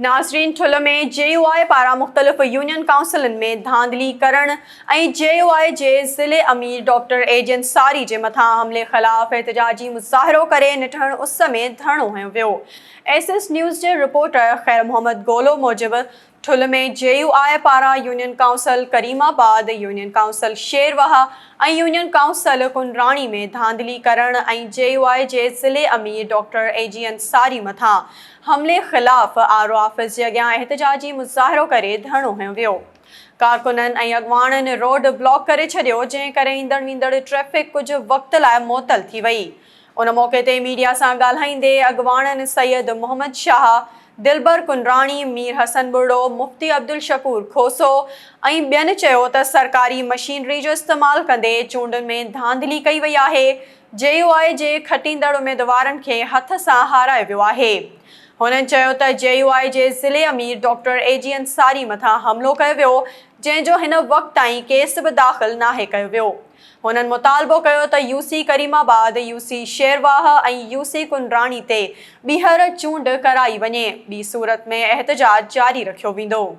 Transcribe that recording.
नाज़रीन, ठुल में JUI पारां मुख़्तलिफ़ यूनियन काउंसिलनि में धांधली करण ऐं JUI जे ज़िले अमीर डॉक्टर AG अंसारी जे मथां हमले ख़िलाफ़ एहतिजाजी मुज़ाहिरो करे निठण उस में धरणो हंयो वियो। SS न्यूज़ जे रिपोर्टर ख़ैर मोहम्मद गोलो मूजिबि ठुल में JUI पारां union council Karimabad, union council Sherwah ऐं यूनियन काउंसिल कुंडराणी में धांधली करण ऐं JUI जे ज़िले अमीर डॉक्टर AG अंसारी मथां हमले ख़िलाफ़ आरो ऑफिस जे अॻियां एहतिजाजी मुज़ाहिरो करे धरणो हंयो वियो। कारकुननि ऐं अॻवाननि रोड ब्लॉक करे छॾियो, जंहिं करे ईंदड़ वेंदड़ ट्रैफ़िक कुझु वक़्त लाइ मुअतल थी वई। उन मौक़े ते मीडिया सां ॻाल्हाईंदे अॻवाननि सैयद मोहम्मद शाह, दिलबर कुंडराणी, मीर हसन बुर्ड़ो, मुफ्ती अब्दुल शकूर खोसो ऐं ॿियनि चयो त सरकारी मशीनरी जो इस्तेमालु कंदे चूंडुनि में धांधली कई वई आहे। JUI जे खटींदड़ उमेदवारनि खे हथ सां हारायो वियो आहे। हुननि चयो त JUI जे ज़िले अमीर डॉक्टर AG अंसारी मथां हमलो कयो वियो, जंहिंजो हिन वक़्त ताईं केस बि दाख़िल नाहे कयो वियो। हुननि मुतालबो कयो त UC करीमाबाद, UC शेरवाह ऐं UC कुंडराणी ते ॿीहर चूंड कराई वञे। ॿी सूरत में एहतिजाज जारी रखियो वेंदो।